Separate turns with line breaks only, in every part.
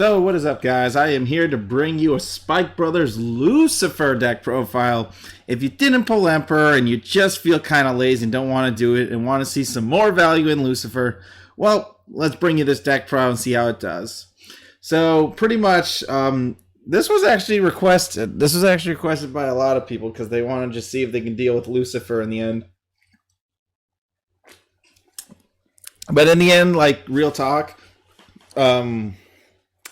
So what is up, guys? I am here to bring you a Spike Brothers Lucifer deck profile. If you didn't pull Emperor and you just feel kind of lazy and don't want to do it and want to see some more value in Lucifer, well, let's bring you this deck profile and see how it does. So pretty much, this was actually requested. This was actually requested by a lot of people because they want to just see if they can deal with Lucifer in the end. But in the end, like, real talk,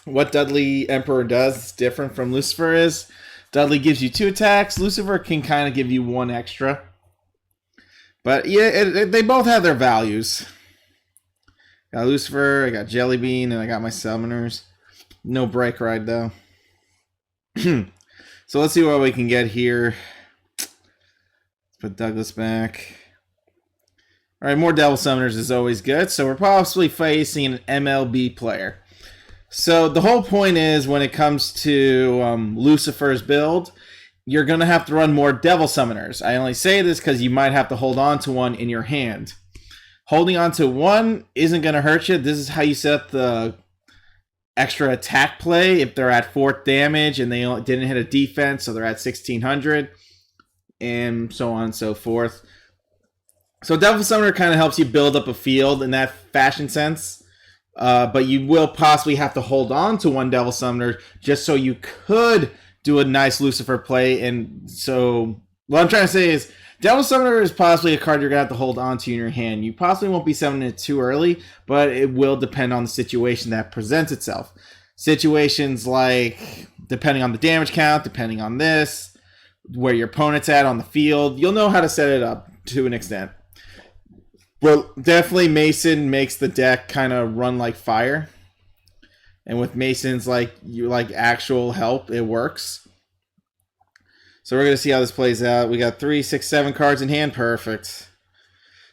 what Dudley Emperor does is different from Lucifer is. Dudley gives you 2 attacks. Lucifer can kind of give you 1 extra. But yeah, they both have their values. Got Lucifer, I got Jellybean, and I got my summoners. No break ride though. So let's see what we can get here. Let's put Douglas back. Alright, more Devil Summoners is always good. So we're possibly facing an MLB player. So the whole point is, when it comes to Lucifer's build, you're going to have to run more Devil Summoners. I only say this because you might have to hold on to one in your hand. Holding on to one isn't going to hurt you. This is how you set up the extra attack play if they're at 4th damage and they didn't hit a defense, so they're at 1600, and so on and so forth. So Devil Summoner kind of helps you build up a field in that fashion sense. But you will possibly have to hold on to one Devil Summoner just so you could do a nice Lucifer play. And so what I'm trying to say is, Devil Summoner is possibly a card you're going to have to hold on to in your hand. You possibly won't be summoning it too early, but it will depend on the situation that presents itself. Situations like, depending on the damage count, depending on this, where your opponent's at on the field, you'll know how to set it up to an extent. Well, definitely Mason makes the deck kind of run like fire. And with Mason's like actual help, it works. So we're going to see how this plays out. We got 3, 6, 7 cards in hand. Perfect.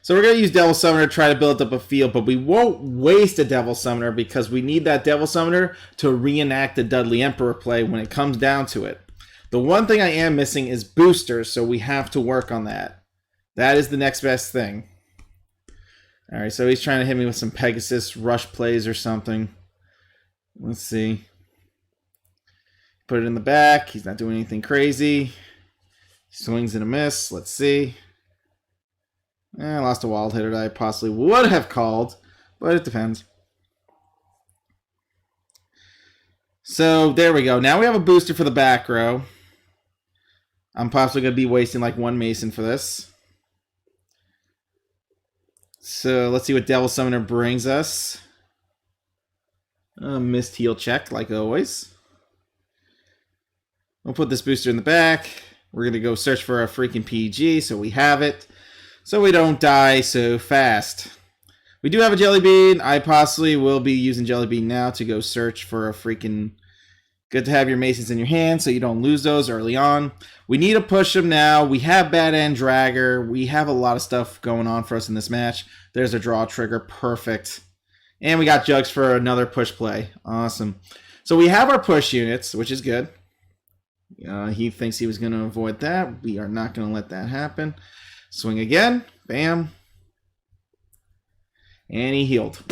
So we're going to use Devil Summoner to try to build up a field, but we won't waste a Devil Summoner because we need that Devil Summoner to reenact the Dudley Emperor play when it comes down to it. The one thing I am missing is boosters, so we have to work on that. That is the next best thing. Alright, so he's trying to hit me with some Pegasus rush plays or something. Let's see. Put it in the back. He's not doing anything crazy. Swings and a miss. Let's see. I lost a wild hitter that I possibly would have called, but it depends. So there we go. Now we have a booster for the back row. I'm possibly going to be wasting like 1 Mason for this. So let's see what Devil Summoner brings us. Missed heal check, like always. We'll put this booster in the back. We're going to go search for a freaking PG, so we have it. So we don't die so fast. We do have a Jellybean. I possibly will be using Jellybean now to go search for a freaking... Good to have your Masons in your hand so you don't lose those early on. We need to push them now. We have Bad End Dragger. We have a lot of stuff going on for us in this match. There's a draw trigger. Perfect. And we got Jugs for another push play. Awesome. So we have our push units, which is good. He thinks he was going to avoid that. We are not going to let that happen. Swing again. Bam. And he healed.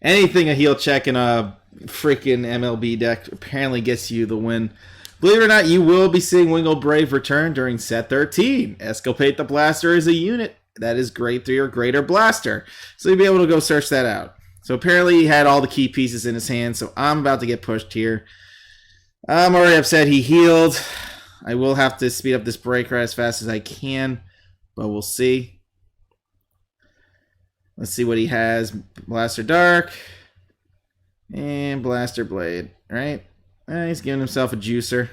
Anything a heal check in a freaking MLB deck apparently gets you the win. Believe it or not, you will be seeing Wingle Brave return during set 13. Escalpate the Blaster is a unit that is grade 3 or greater blaster. So you'll be able to go search that out. So apparently he had all the key pieces in his hand, so I'm about to get pushed here. I'm already upset he healed. I will have to speed up this break right as fast as I can, but we'll see. Let's see what he has. Blaster Dark. And Blaster Blade, right? He's giving himself a juicer.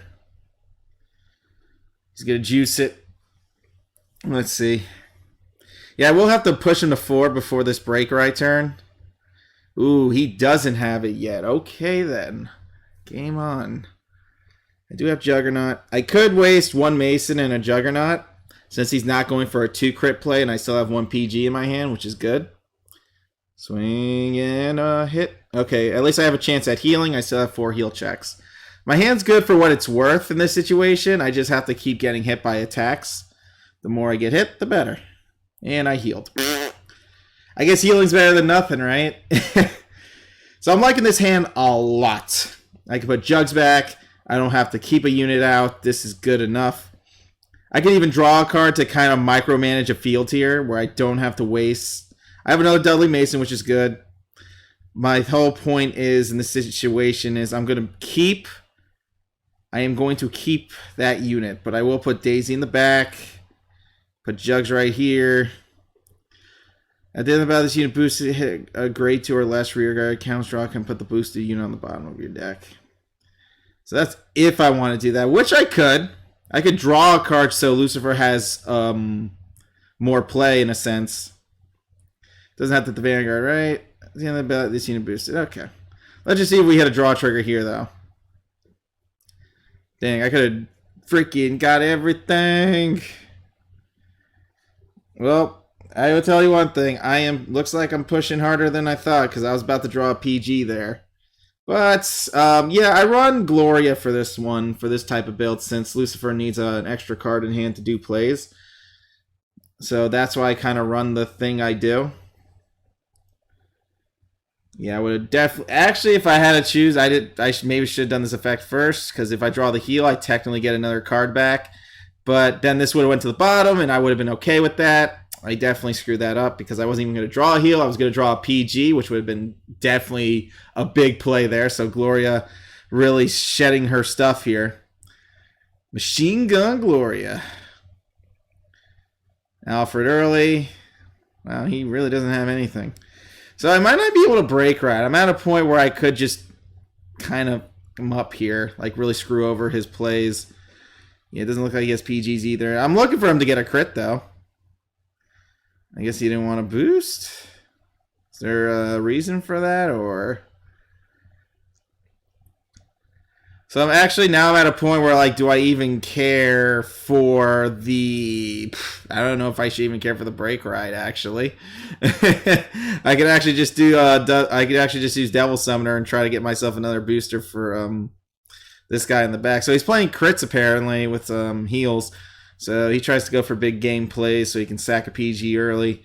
He's going to juice it. Let's see. Yeah, we'll have to push him to 4 before this break right turn. Ooh, he doesn't have it yet. Okay, then. Game on. I do have Juggernaut. I could waste 1 Mason and a Juggernaut, since he's not going for a 2 crit play, and I still have 1 PG in my hand, which is good. Swing and a hit. Okay, at least I have a chance at healing. I still have 4 heal checks. My hand's good for what it's worth in this situation. I just have to keep getting hit by attacks. The more I get hit, the better. And I healed. I guess healing's better than nothing, right? So I'm liking this hand a lot. I can put Jugs back. I don't have to keep a unit out. This is good enough. I can even draw a card to kind of micromanage a field here where I don't have to waste. I have another Dudley Mason, which is good. My whole point is in this situation is I am going to keep that unit, but I will put Daisy in the back. Put Jugs right here. At the end of the battle, this unit boosted hit a grade 2 or less rear guard counts draw can put the boosted unit on the bottom of your deck. So that's if I want to do that, which I could. I could draw a card so Lucifer has more play in a sense. Doesn't have to the Vanguard, right? At the end of the battle, this unit boosted. Okay. Let's just see if we hit a draw trigger here, though. Dang, I could have freaking got everything. Well, I will tell you one thing. Looks like I'm pushing harder than I thought because I was about to draw a PG there. But, yeah, I run Gloria for this one, for this type of build, since Lucifer needs an extra card in hand to do plays. So that's why I kind of run the thing I do. Yeah, I would have definitely... Actually, if I had to choose, maybe should have done this effect first, because if I draw the heal, I technically get another card back. But then this would have went to the bottom, and I would have been okay with that. I definitely screwed that up because I wasn't even going to draw a heal. I was going to draw a PG, which would have been definitely a big play there. So Gloria really shedding her stuff here. Machine Gun Gloria. Alfred Early. Well, he really doesn't have anything. So I might not be able to break right. I'm at a point where I could just kind of come up here, like really screw over his plays. Yeah, it doesn't look like he has PGs either. I'm looking for him to get a crit, though. I guess he didn't want to boost. Is there a reason for that, or? So I'm actually now at a point where, like, do I even care for the... I don't know if I should even care for the break ride, actually. I could actually just do... I could actually just use Devil Summoner and try to get myself another booster for this guy in the back. So he's playing crits, apparently, with heals. So he tries to go for big game plays so he can sack a PG early,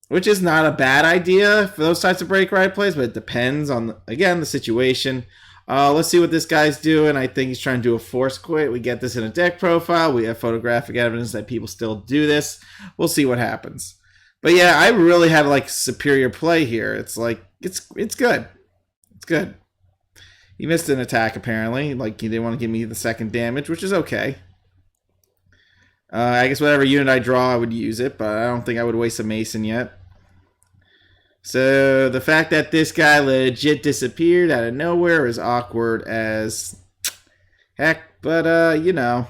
which is not a bad idea for those types of break ride plays, but it depends on, again, the situation. Let's see what this guy's doing. I think he's trying to do a force quit. We get this in a deck profile. We have photographic evidence that people still do this. We'll see what happens. But yeah, I really have like superior play here. It's like, it's good. It's good. He missed an attack apparently. Like he didn't want to give me the second damage, which is okay. I guess whatever unit I draw, I would use it, but I don't think I would waste a Mason yet. So the fact that this guy legit disappeared out of nowhere is awkward as heck, but you know.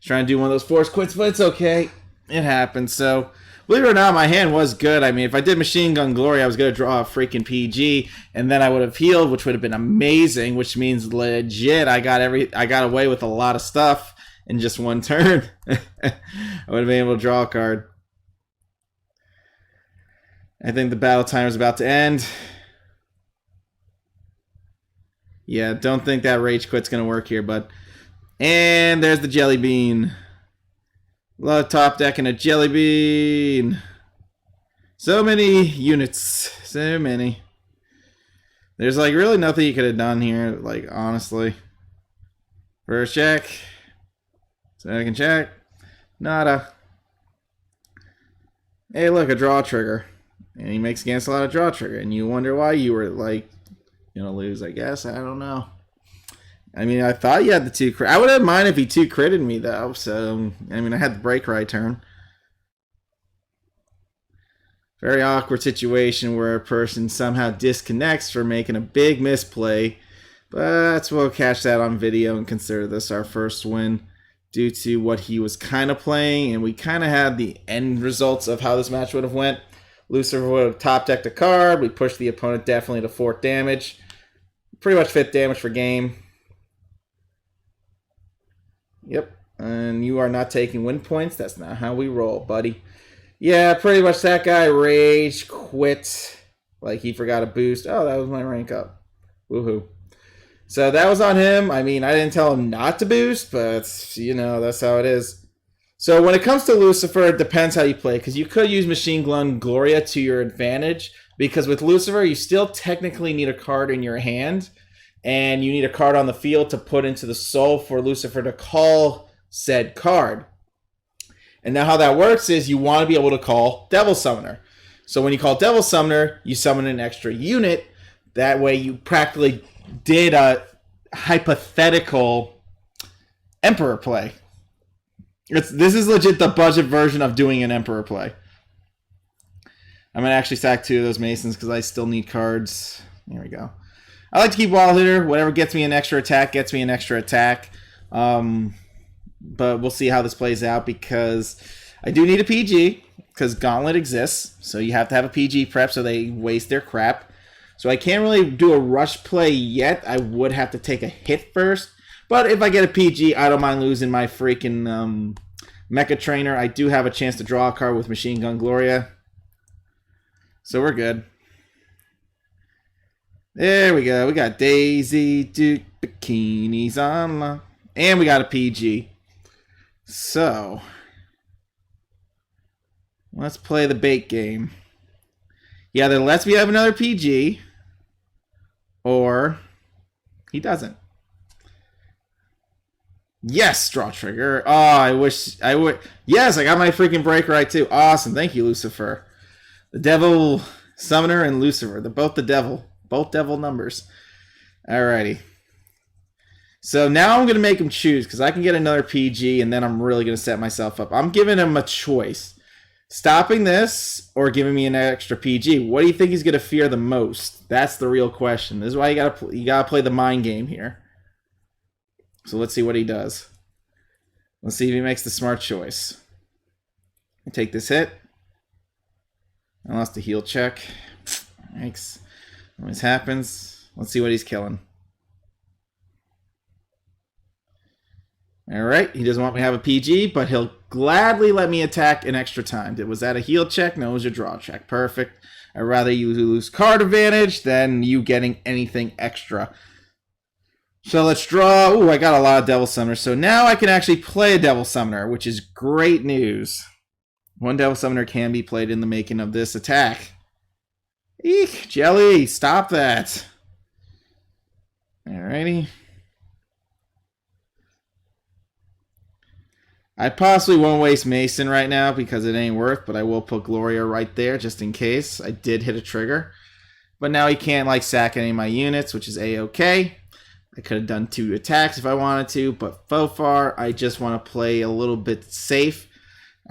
He's trying to do one of those force quits, but it's okay. It happens. So believe it or not, my hand was good. I mean, if I did Machine Gun Glory, I was going to draw a freaking PG, and then I would have healed, which would have been amazing, which means legit I got away with a lot of stuff in just one turn. I would have been able to draw a card. I think the battle timer is about to end. Yeah, don't think that rage quit's going to work here, bud. And there's the Jelly Bean. Love top deck and a Jelly Bean. So many units. So many. There's like really nothing you could have done here, like honestly. First check. Second check. Nada. Hey, look, a draw trigger. And he makes against a lot of draw trigger. And you wonder why you were, like, gonna lose, I guess. I don't know. I mean, I thought you had the 2 crit. I wouldn't mind if he 2 critted me, though. So, I mean, I had the break right turn. Very awkward situation where a person somehow disconnects for making a big misplay. But we'll catch that on video and consider this our first win, due to what he was kind of playing, and we kind of had the end results of how this match would have went. Lucifer would have top decked a card. We pushed the opponent definitely to 4th damage. Pretty much 5th damage for game. Yep, and you are not taking win points. That's not how we roll, buddy. Yeah, pretty much that guy rage quit. Like he forgot a boost. Oh, that was my rank up. Woohoo. So that was on him. I mean, I didn't tell him not to boost, but, you know, that's how it is. So when it comes to Lucifer, it depends how you play, because you could use Machine Gun Gloria to your advantage, because with Lucifer, you still technically need a card in your hand, and you need a card on the field to put into the soul for Lucifer to call said card. And now how that works is you want to be able to call Devil Summoner. So when you call Devil Summoner, you summon an extra unit. That way you practically did a hypothetical Emperor play. This is legit the budget version of doing an Emperor play. I'm going to actually sack 2 of those Masons because I still need cards. There we go. I like to keep Wall Hitter. Whatever gets me an extra attack gets me an extra attack. But we'll see how this plays out, because I do need a PG, because Gauntlet exists. So you have to have a PG prep so they waste their crap. So I can't really do a rush play yet. I would have to take a hit first. But if I get a PG, I don't mind losing my freaking Mecha Trainer. I do have a chance to draw a card with Machine Gun Gloria. So we're good. There we go. We got Daisy Duke bikinis on. And we got a PG. So let's play the bait game. He either lets me have another PG, or he doesn't. Yes, draw trigger. Oh, I wish I would. Yes, I got my freaking break right too. Awesome. Thank you, Lucifer. The Devil Summoner and Lucifer. They're both the devil. Both devil numbers. Alrighty. So now I'm going to make him choose, because I can get another PG, and then I'm really going to set myself up. I'm giving him a choice. Stopping this or giving me an extra PG. What do you think he's going to fear the most? That's the real question. This is why you got to play the mind game here. So let's see what he does. Let's see if he makes the smart choice. I take this hit. I lost a heal check. Thanks. When this happens, let's see what he's killing. Alright, he doesn't want me to have a PG, but he'll gladly let me attack an extra time. Was that a heal check? No, it was a draw check. Perfect. I'd rather you lose card advantage than you getting anything extra. So let's draw. Ooh, I got a lot of Devil Summoners. So now I can actually play a Devil Summoner, which is great news. One Devil Summoner can be played in the making of this attack. Eek, Jelly, stop that. Alrighty. I possibly won't waste Mason right now because it ain't worth, but I will put Gloria right there just in case. I did hit a trigger. But now he can't like sack any of my units, which is A-okay. I could have done 2 attacks if I wanted to, but so far I just want to play a little bit safe.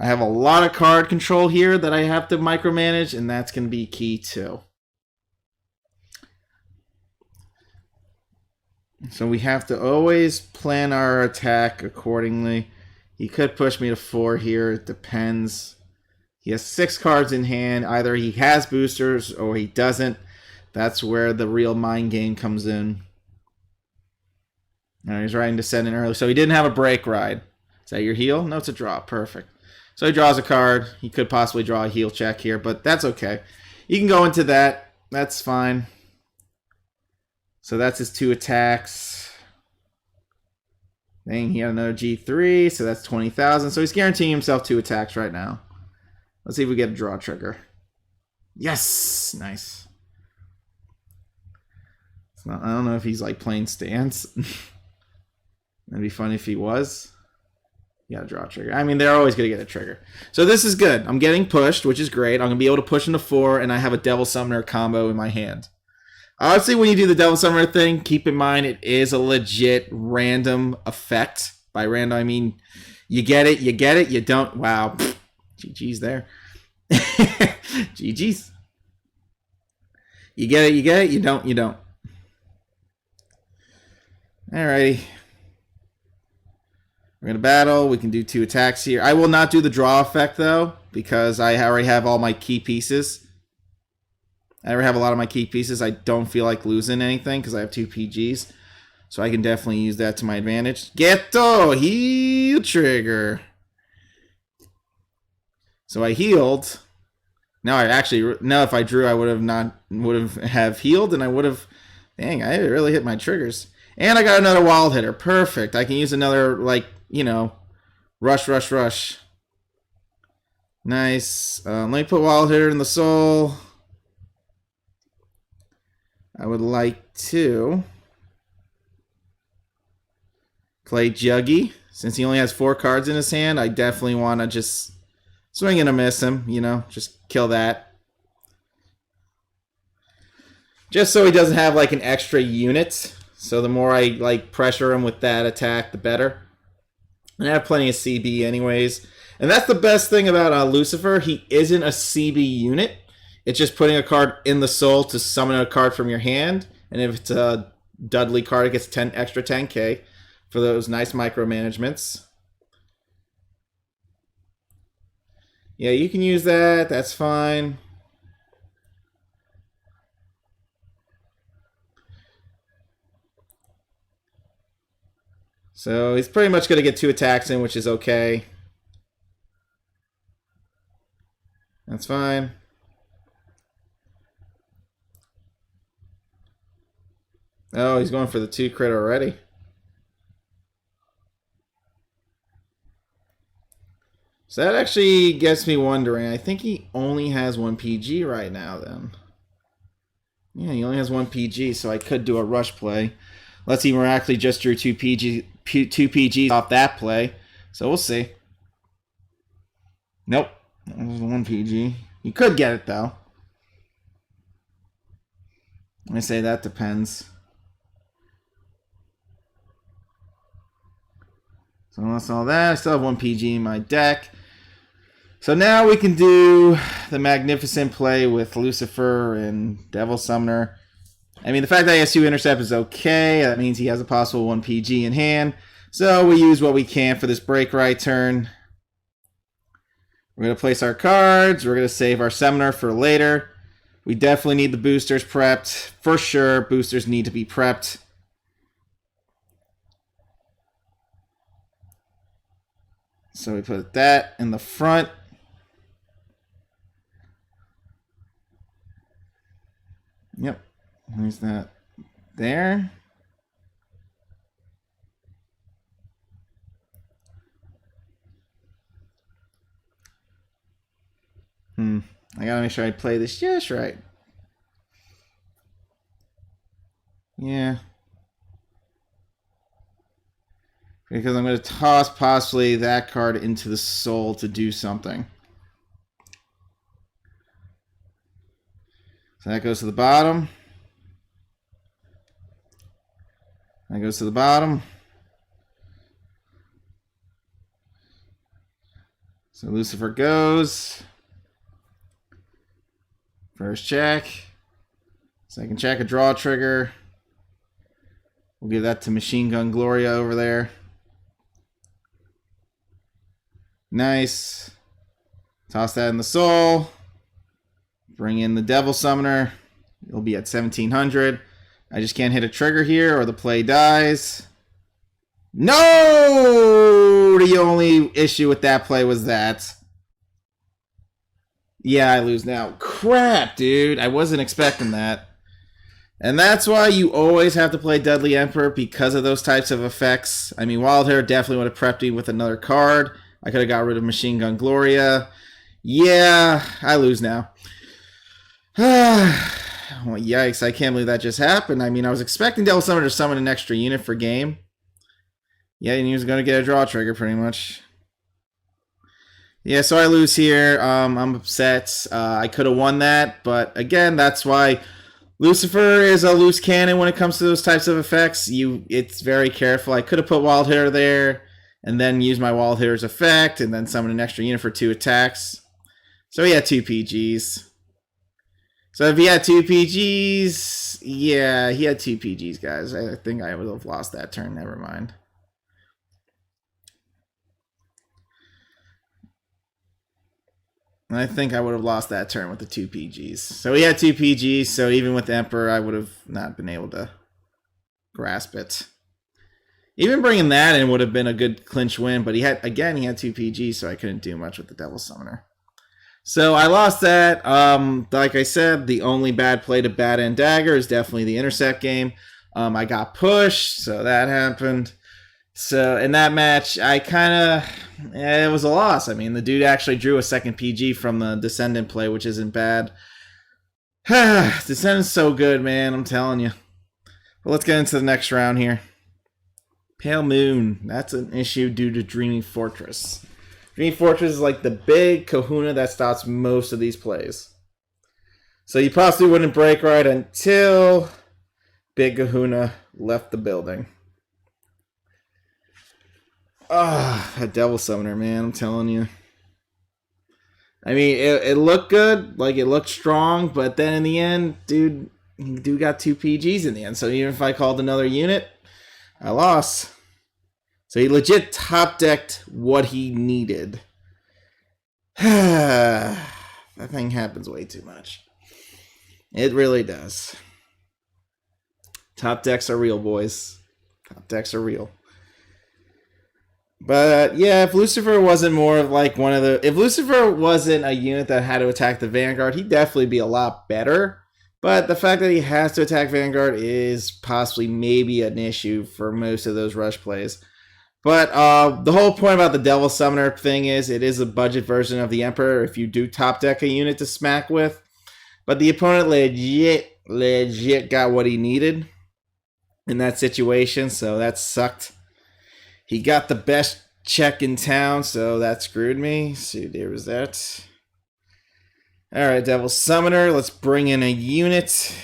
I have a lot of card control here that I have to micromanage, and that's going to be key too. So we have to always plan our attack accordingly. He could push me to 4 here. It depends. He has 6 cards in hand. Either he has boosters or he doesn't. That's where the real mind game comes in. Now he's riding Descendant early. So he didn't have a break ride. Is that your heal? No, it's a draw. Perfect. So he draws a card. He could possibly draw a heal check here, but that's okay. You can go into that. That's fine. So that's his 2 attacks. Dang, he had another G3, so that's 20,000. So he's guaranteeing himself 2 attacks right now. Let's see if we get a draw trigger. Yes! Nice. It's not, I don't know if he's like playing stance. That'd be funny if he was. Yeah, draw trigger. I mean, they're always going to get a trigger. So this is good. I'm getting pushed, which is great. I'm going to be able to push into 4, and I have a Devil Summoner combo in my hand. Honestly, when you do the Devil Summoner thing, keep in mind it is a legit random effect. By random, I mean you get it, you don't. Wow. GG's there. GG's. You get it, you don't. Alrighty. We're going to battle. We can do 2 attacks here. I will not do the draw effect, though, because I already have all my key pieces. I already have a lot of my key pieces. I don't feel like losing anything because I have 2 PGs. So I can definitely use that to my advantage. Ghetto! Heal trigger. So I healed. Now if I drew, I would have healed, and I would have. Dang, I really hit my triggers. And I got another wild hitter. Perfect. I can use another, like, you know, Rush, rush, rush. Nice. Let me put Wild Hitter in the soul. I would like to play Juggy. Since he only has 4 cards in his hand, I definitely want to just swing and a miss him, you know, just kill that. Just so he doesn't have like an extra unit. So the more I like pressure him with that attack, the better. And I have plenty of CB anyways. And that's the best thing about Lucifer. He isn't a CB unit. It's just putting a card in the soul to summon a card from your hand. And if it's a Dudley card, it gets 10 extra 10k for those nice micromanagements. Yeah, you can use that. That's fine. So he's pretty much going to get 2 attacks in, which is okay. That's fine. Oh, he's going for the 2 crit already. So that actually gets me wondering. I think he only has 1 PG right now then. Yeah, he only has 1 PG, so I could do a rush play. Let's see, miraculously just drew 2 PGs off that play. So we'll see. Nope. That was 1 PG. You could get it though. I say that depends. So that's all that. I still have 1 PG in my deck. So now we can do the magnificent play with Lucifer and Devil Summoner. I mean, the fact that he has 2 intercept is okay. That means he has a possible 1 PG in hand. So we use what we can for this break right turn. We're going to place our cards. We're going to save our Summoner for later. We definitely need the boosters prepped. For sure, boosters need to be prepped. So we put that in the front. Yep. There's that there. I gotta make sure I play this just right. Yeah. Because I'm going to toss possibly that card into the soul to do something. So that goes to the bottom. That goes to the bottom. So Lucifer goes. First check. Second check, a draw trigger. We'll give that to Machine Gun Gloria over there. Nice. Toss that in the soul. Bring in the Devil Summoner. It'll be at 1700. I just can't hit a trigger here or the play dies. No! The only issue with that play was that. Yeah, I lose now. Crap, dude. I wasn't expecting that. And that's why you always have to play Deadly Emperor because of those types of effects. I mean, Wild Hair definitely would have prepped me with another card. I could have got rid of Machine Gun Gloria. Yeah, I lose now. Well, yikes, I can't believe that just happened. I mean, I was expecting Devil Summoner to summon an extra unit for game. Yeah, and he was going to get a draw trigger pretty much. Yeah, so I lose here. I'm upset. I could have won that, but again, that's why Lucifer is a loose cannon when it comes to those types of effects. It's very careful. I could have put Wild Hitter there and then use my Wild Hitter's effect and then summon an extra unit for 2 attacks. So he had 2 PGs. So if he had 2 PGs, yeah, he had 2 PGs, guys. I think I would have lost that turn. Never mind. I think I would have lost that turn with the 2 PGs. So he had 2 PGs, so even with the Emperor, I would have not been able to grasp it. Even bringing that in would have been a good clinch win, but he had 2 PGs, so I couldn't do much with the Devil Summoner. So I lost that. Like I said, the only bad play to Bat and Dagger is definitely the intercept game. I got pushed, so that happened. So in that match, I kind of, it was a loss. I mean, the dude actually drew a second PG from the Descendant play, which isn't bad. Descendant's so good, man. I'm telling you. But let's get into the next round here. Pale Moon. That's an issue due to Dreaming Fortress. Dreaming Fortress is like the big kahuna that stops most of these plays. So you possibly wouldn't break right until Big Kahuna left the building. A Devil Summoner, man. I'm telling you. I mean, it looked good. Like, it looked strong. But then in the end, dude got 2 PGs in the end. So even if I called another unit, I lost. So he legit top-decked what he needed. That thing happens way too much. It really does. Top decks are real, boys. Top decks are real. But yeah, if Lucifer wasn't more of like one of the... If Lucifer wasn't a unit that had to attack the Vanguard, he'd definitely be a lot better. But the fact that he has to attack Vanguard is possibly maybe an issue for most of those rush plays. But the whole point about the Devil Summoner thing is it is a budget version of the Emperor if you do top deck a unit to smack with. But the opponent legit got what he needed in that situation, so that sucked. He got the best check in town, so that screwed me. So there was that. Alright, Devil Summoner. Let's bring in a unit.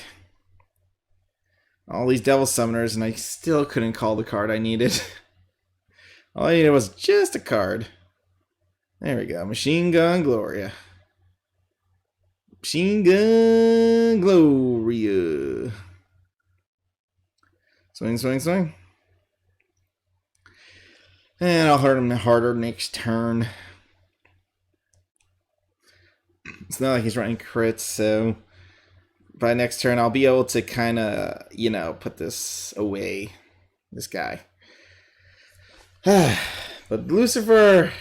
All these Devil Summoners, and I still couldn't call the card I needed. All I needed was just a card. There we go. Machine Gun Gloria. Machine Gun Gloria. Swing, swing, swing. And I'll hurt him harder next turn. It's not like he's running crits, so by next turn I'll be able to kind of, put this away. This guy. But Lucifer,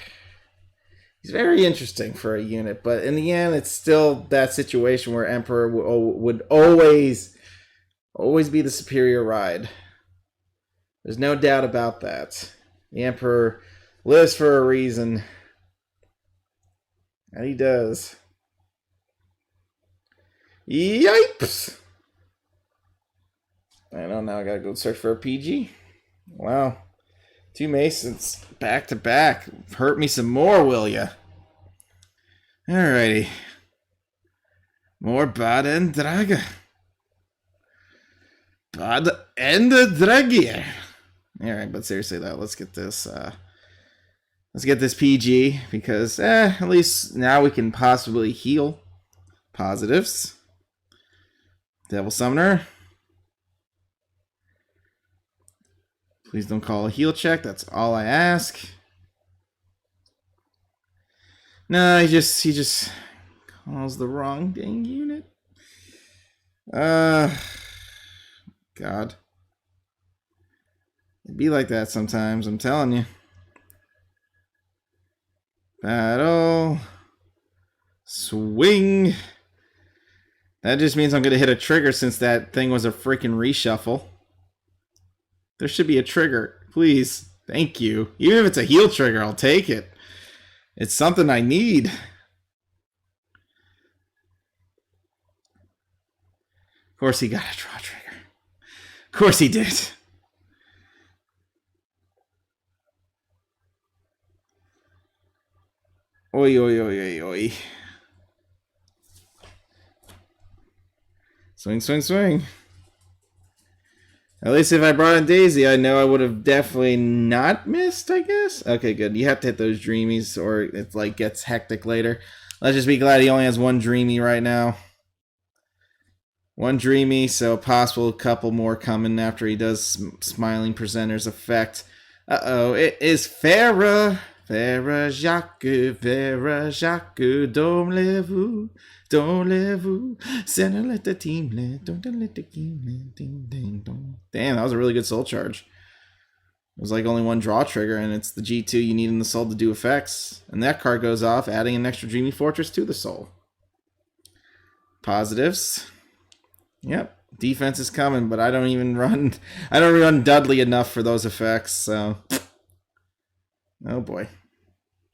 he's very interesting for a unit, but in the end, it's still that situation where Emperor would always be the superior ride. There's no doubt about that. The Emperor lives for a reason. And he does. Yipes! I don't know, I gotta go search for a PG. Wow. 2 Masons back to back. Hurt me some more, will ya? Alrighty. More Bad and Draga. Bad and Dragier. Alright, but seriously though, let's get this PG because at least now we can possibly heal. Positives. Devil Summoner. Please don't call a heal check. That's all I ask. No, he just calls the wrong dang unit. God. It'd be like that sometimes, I'm telling you. Battle. Swing. That just means I'm going to hit a trigger since that thing was a freaking reshuffle. There should be a trigger. Please. Thank you. Even if it's a heal trigger, I'll take it. It's something I need. Of course he got a draw trigger. Of course he did. Oi, oi, oi, oi, oi. Swing, swing, swing. At least if I brought in Daisy, I know I would have definitely not missed, I guess. Okay, good. You have to hit those dreamies or it like gets hectic later. Let's just be glad he only has 1 dreamy right now. 1 dreamy, so possible couple more coming after he does Smiling Presenter's effect. Uh-oh, it is Farah. Farah Jacques, don't leave-vous, Santa let the team let, don't let the team let, ding, ding, dong. Damn, that was a really good soul charge. It was like only 1 draw trigger, and it's the G2 you need in the soul to do effects. And that card goes off, adding an extra Dreamy Fortress to the soul. Positives. Yep, defense is coming, but I don't run Dudley enough for those effects, so Oh boy.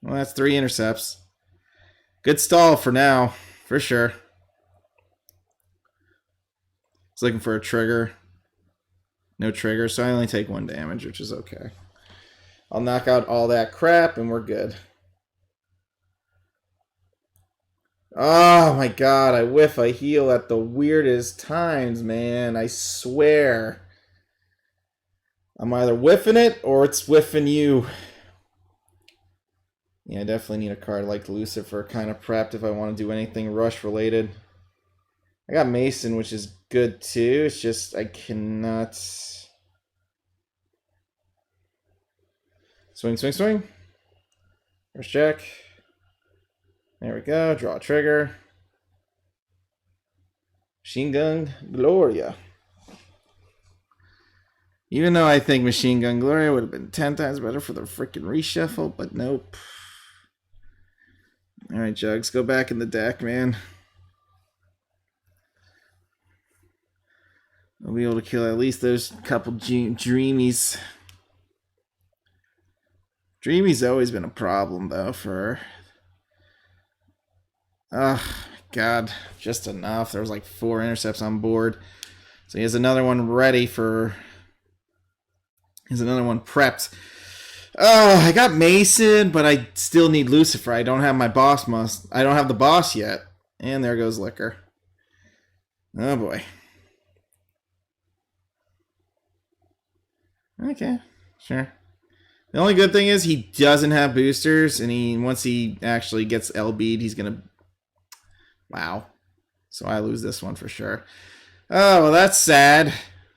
Well, that's 3 intercepts. Good stall for now, for sure. It's looking for a trigger. No trigger, so I only take 1 damage, which is okay. I'll knock out all that crap and we're good. Oh my god, I whiff a heal at the weirdest times, man. I swear. I'm either whiffing it or it's whiffing you. Yeah, I definitely need a card like Lucifer kind of prepped if I want to do anything rush related. I got Mason, which is good too. It's just I cannot... Swing, swing, swing. First check. There we go. Draw a trigger. Machine Gun Gloria. Even though I think Machine Gun Gloria would have been 10 times better for the freaking reshuffle, but nope. Alright, Jugs, go back in the deck, man. I'll be able to kill at least those couple Dreamies. Dreamy's always been a problem, though, for... Oh, God. Just enough. There was like 4 intercepts on board. So he has another one ready for... Here's another one prepped. Oh, I got Mason, but I still need Lucifer. I don't have my boss I don't have the boss yet. And there goes Liquor. Oh, boy. Okay, sure. The only good thing is he doesn't have boosters, and once he actually gets LB'd, he's gonna... Wow. So I lose this one for sure. Oh, well, that's sad.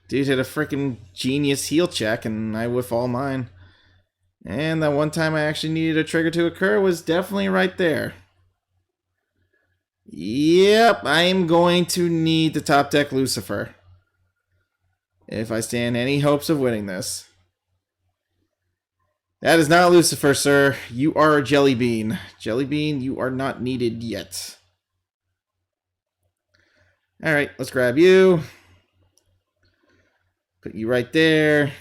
Dude hit a freaking genius heal check, and I whiff all mine. And that one time I actually needed a trigger to occur was definitely right there. Yep, I am going to need the top deck Lucifer if I stand any hopes of winning this. That is not Lucifer, sir. You are a Jelly Bean. Jelly Bean, you are not needed yet. Alright, let's grab you. Put you right there.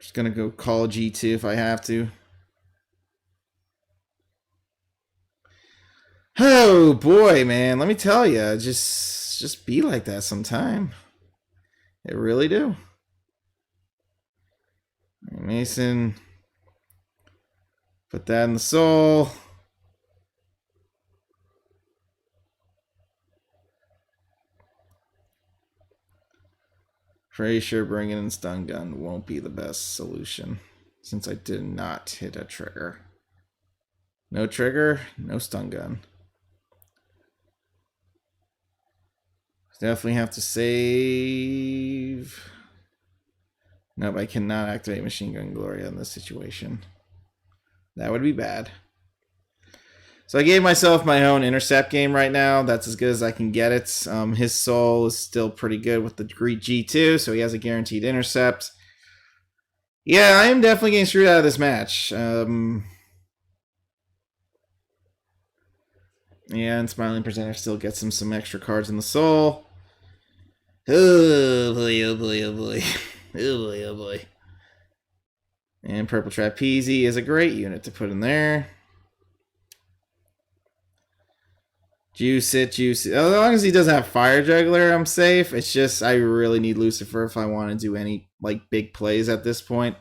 Just gonna go call G2 if I have to. Oh boy, man. Let me tell you, just be like that sometime. It really do. Mason, put that in the soul. Pretty sure bringing in Stun Gun won't be the best solution, since I did not hit a trigger. No trigger, no Stun Gun. Definitely have to save... Nope, I cannot activate Machine Gun Gloria in this situation. That would be bad. So I gave myself my own intercept game right now. That's as good as I can get it. His soul is still pretty good with the G2, so he has a guaranteed intercept. Yeah, I am definitely getting screwed out of this match. Yeah, and Smiling Presenter still gets him some extra cards in the soul. Oh boy, oh boy, oh boy. Oh boy, oh boy. And Purple Trapeze is a great unit to put in there. Juice it, juice it. As long as he doesn't have Fire Juggler, I'm safe. It's just I really need Lucifer if I want to do any like big plays at this point.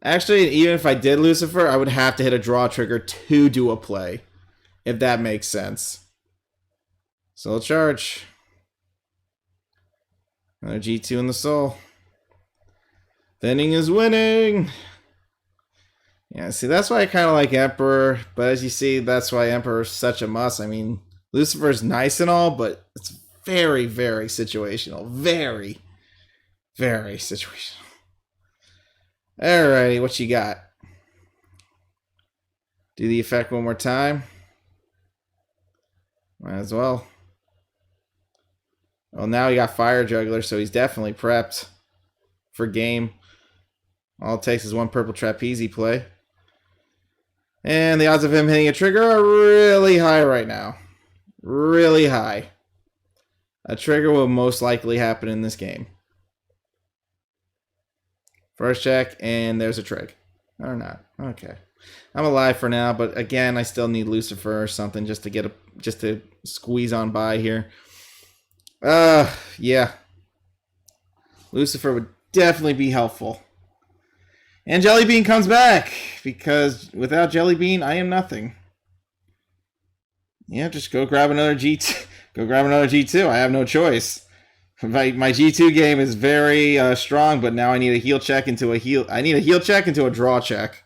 Actually, even if I did Lucifer, I would have to hit a draw trigger to do a play. If that makes sense. So I'll charge. Another G2 in the soul. Thinning is winning. Yeah, see, that's why I kind of like Emperor. But as you see, that's why Emperor is such a must. I mean, Lucifer's nice and all, but it's very, very situational. Very, very situational. Alrighty, what you got? Do the effect one more time. Might as well. Well, now he got Fire Juggler, so he's definitely prepped for game. All it takes is one Purple Trapeze play. And the odds of him hitting a trigger are really high right now. Really high. A trigger will most likely happen in this game. First check, and there's a trig. Or not. Okay. I'm alive for now, but again, I still need Lucifer or something just to squeeze on by here. Yeah. Lucifer would definitely be helpful. And Jellybean comes back, because without Jellybean, I am nothing. Yeah, just go grab another G2. Go grab another G2. I have no choice. My G2 game is very strong, but now I need a heal check into a heal. I need a heal check into a draw check.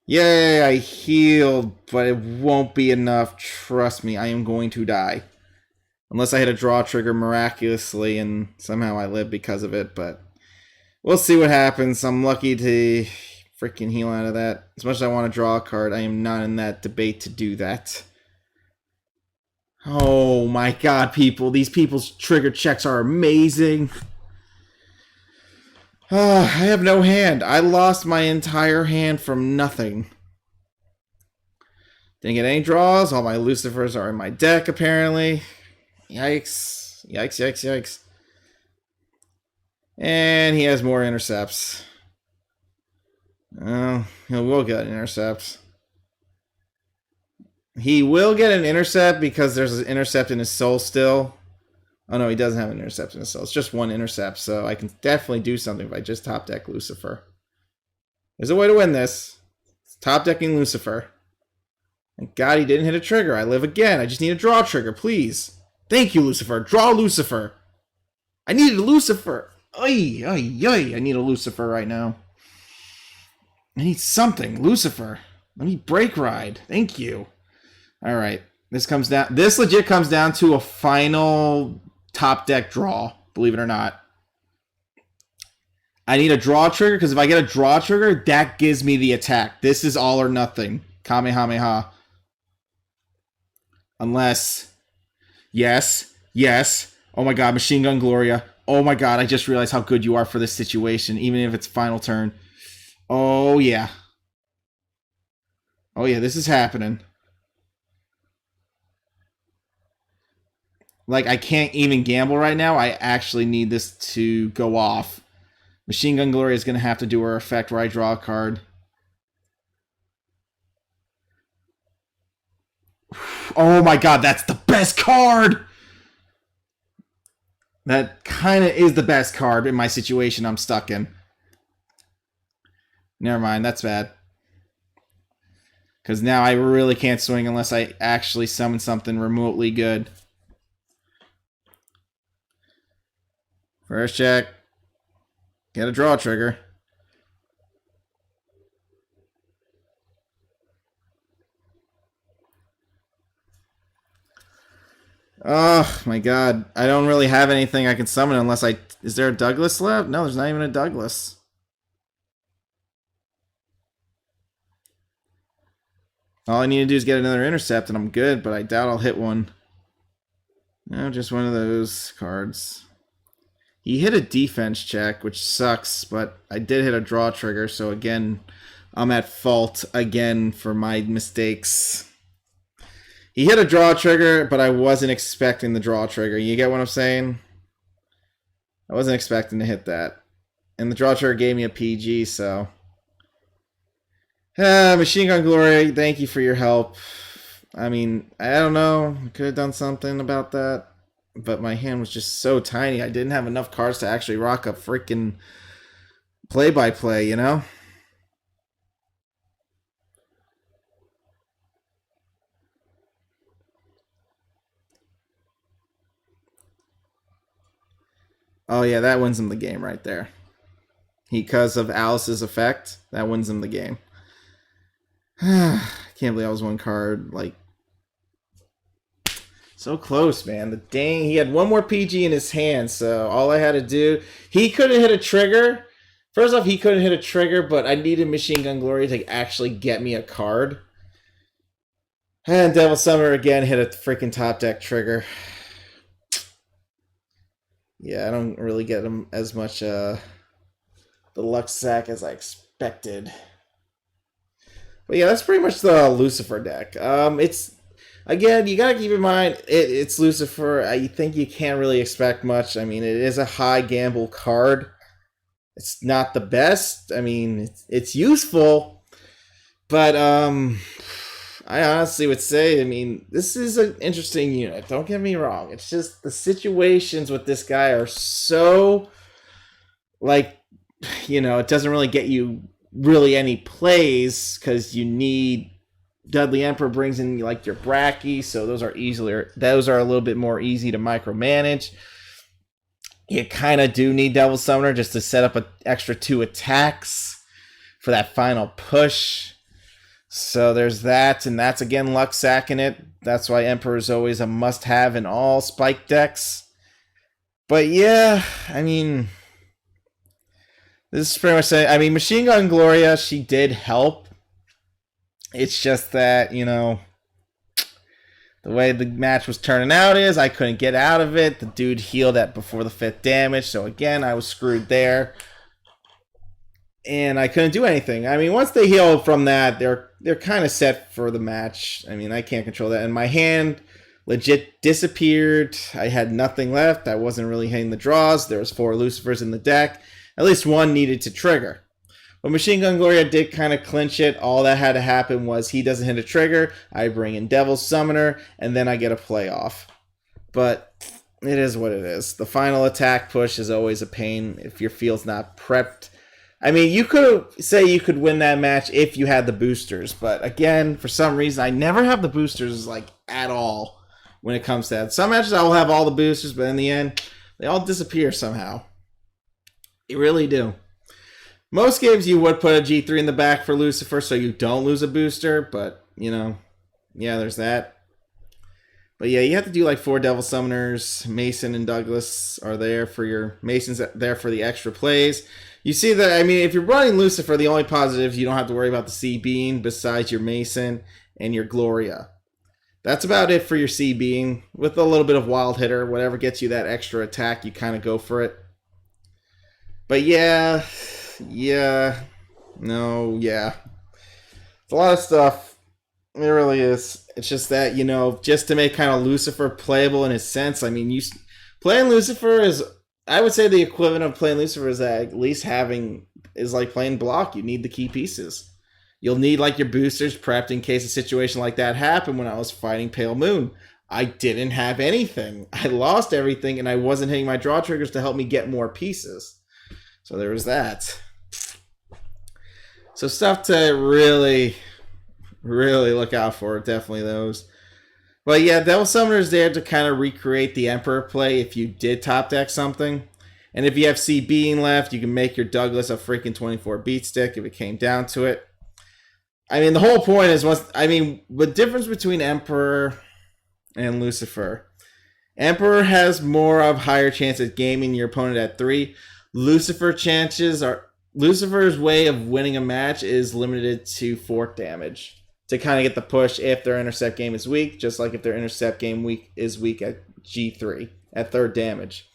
Yay, I healed, but it won't be enough. Trust me, I am going to die. Unless I hit a draw trigger miraculously and somehow I live because of it, but we'll see what happens. I'm lucky to freaking heal out of that. As much as I want to draw a card, I am not in that debate to do that. Oh my god, people. These people's trigger checks are amazing. I have no hand. I lost my entire hand from nothing. Didn't get any draws. All my Lucifers are in my deck, apparently. Yikes. Yikes, yikes, yikes. And he has more intercepts. Oh, he will get intercepts. He will get an intercept because there's an intercept in his soul still. Oh no, he doesn't have an intercept in his soul. It's just one intercept, so I can definitely do something if I just top deck Lucifer. There's a way to win this. It's top decking Lucifer. Thank God he didn't hit a trigger. I live again. I just need a draw trigger, please. Thank you, Lucifer. Draw Lucifer. I needed a Lucifer. Ay, ay, ay. I need a Lucifer right now. I need something. Lucifer. Let me break ride. Thank you. All right. This comes down. This legit comes down to a final top deck draw, believe it or not. I need a draw trigger because if I get a draw trigger, that gives me the attack. This is all or nothing. Kamehameha. Unless, yes, yes. Oh my god, Machine Gun Gloria. Oh my god, I just realized how good you are for this situation, even if it's final turn. Oh yeah. Oh yeah, this is happening. Like, I can't even gamble right now. I actually need this to go off. Machine Gun Gloria is going to have to do her effect where I draw a card. Oh my god, that's the best card! That kind of is the best card in my situation I'm stuck in. Never mind, that's bad. Because now I really can't swing unless I actually summon something remotely good. First check. Get a draw trigger. Oh my god. I don't really have anything I can summon unless I... Is there a Douglas left? No, there's not even a Douglas. All I need to do is get another intercept and I'm good, but I doubt I'll hit one. No, just one of those cards. He hit a defense check, which sucks, but I did hit a draw trigger, so again, I'm at fault again for my mistakes. He hit a draw trigger, but I wasn't expecting the draw trigger. You get what I'm saying? I wasn't expecting to hit that. And the draw trigger gave me a PG, so... Machine Gun Glory, thank you for your help. I mean, I don't know. I could have done something about that. But my hand was just so tiny. I didn't have enough cards to actually rock a freaking play-by-play, you know? Oh yeah, that wins him the game right there. Because of Alice's effect, that wins him the game. I can't believe I was one card, like... So close, man. The dang, he had one more PG in his hand, so all I had to do... He couldn't hit a trigger. First off, he couldn't hit a trigger, but I needed Machine Gun Glory to actually get me a card. And Devil Summoner again hit a freaking top deck trigger. Yeah, I don't really get him as much the luck sack as I expected. But yeah, that's pretty much the Lucifer deck. It's Again, you gotta keep in mind it's Lucifer. I think you can't really expect much. I mean, it is a high gamble card. It's not the best. I mean, it's useful, but I honestly would say, I mean, this is an interesting unit. Don't get me wrong. It's just the situations with this guy are so, like, it doesn't really get you really any plays because you need Dudley Emperor brings in like your Bracky, so those are a little bit more easy to micromanage. You kind of do need Devil Summoner just to set up an extra 2 attacks for that final push. So there's that, and that's again luck sacking it. That's why Emperor is always a must-have in all Spike decks. But yeah, I mean, this is pretty much saying. I mean, Machine Gun Gloria, she did help. It's just that, the way the match was turning out is I couldn't get out of it. The dude healed at before the 5th damage. So again, I was screwed there. And I couldn't do anything. I mean, once they heal from that, they're kind of set for the match. I mean, I can't control that. And my hand legit disappeared. I had nothing left. I wasn't really hitting the draws. There was 4 Lucifers in the deck. At least one needed to trigger. But Machine Gun Gloria did kind of clinch it. All that had to happen was he doesn't hit a trigger. I bring in Devil Summoner, and then I get a playoff. But it is what it is. The final attack push is always a pain if your field's not prepped. I mean, you could win that match if you had the boosters. But again, for some reason, I never have the boosters like at all when it comes to that. Some matches I will have all the boosters, but in the end, they all disappear somehow. They really do. Most games you would put a G3 in the back for Lucifer so you don't lose a booster, but, yeah, there's that. But yeah, you have to do like 4 Devil Summoners. Mason and Douglas are there for your... Mason's there for the extra plays. You see that, I mean, if you're running Lucifer, the only positives, you don't have to worry about the C-Beam besides your Mason and your Gloria. That's about it for your C-Beam. With a little bit of Wild Hitter, whatever gets you that extra attack, you kind of go for it. But yeah... It's a lot of stuff. It really is. It's just that, just to make kind of Lucifer playable in his sense. I mean, playing Lucifer is, I would say the equivalent of playing Lucifer is at least is like playing block. You need the key pieces. You'll need like your boosters prepped in case a situation like that happened when I was fighting Pale Moon. I didn't have anything. I lost everything and I wasn't hitting my draw triggers to help me get more pieces. So there was that. So stuff to really, really look out for. Definitely those. But yeah, Devil Summoner is there to kind of recreate the Emperor play if you did top deck something. And if you have C being left, you can make your Douglas a freaking 24 beat stick if it came down to it. I mean, the whole point is, the difference between Emperor and Lucifer. Emperor has more of higher chance at gaming your opponent at 3. Lucifer's way of winning a match is limited to 4th damage to kind of get the push if their intercept game is weak, just like if their intercept game is weak at G3 at 3rd damage.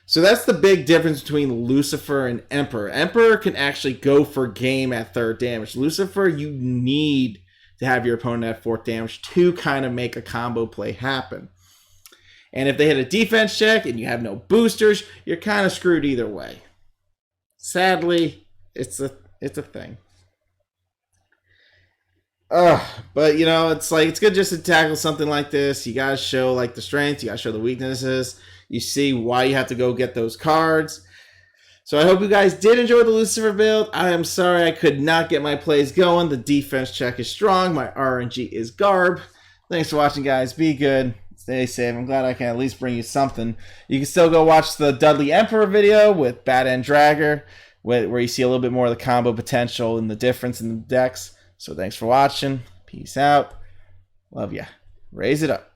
So that's the big difference between Lucifer and Emperor. Emperor can actually go for game at 3rd damage. Lucifer, you need to have your opponent at 4th damage to kind of make a combo play happen. And if they hit a defense check and you have no boosters, you're kind of screwed either way. Sadly, it's a thing. But it's good just to tackle something like this. You gotta show like the strengths, you gotta show the weaknesses. You see why you have to go get those cards. So I hope you guys did enjoy the Lucifer build. I am sorry I could not get my plays going. The defense check is strong. My RNG is garb. Thanks for watching, guys. Be good. Stay safe. I'm glad I can at least bring you something. You can still go watch the Dudley Emperor video with Bad End Dragger, where you see a little bit more of the combo potential and the difference in the decks. So thanks for watching. Peace out. Love ya. Raise it up.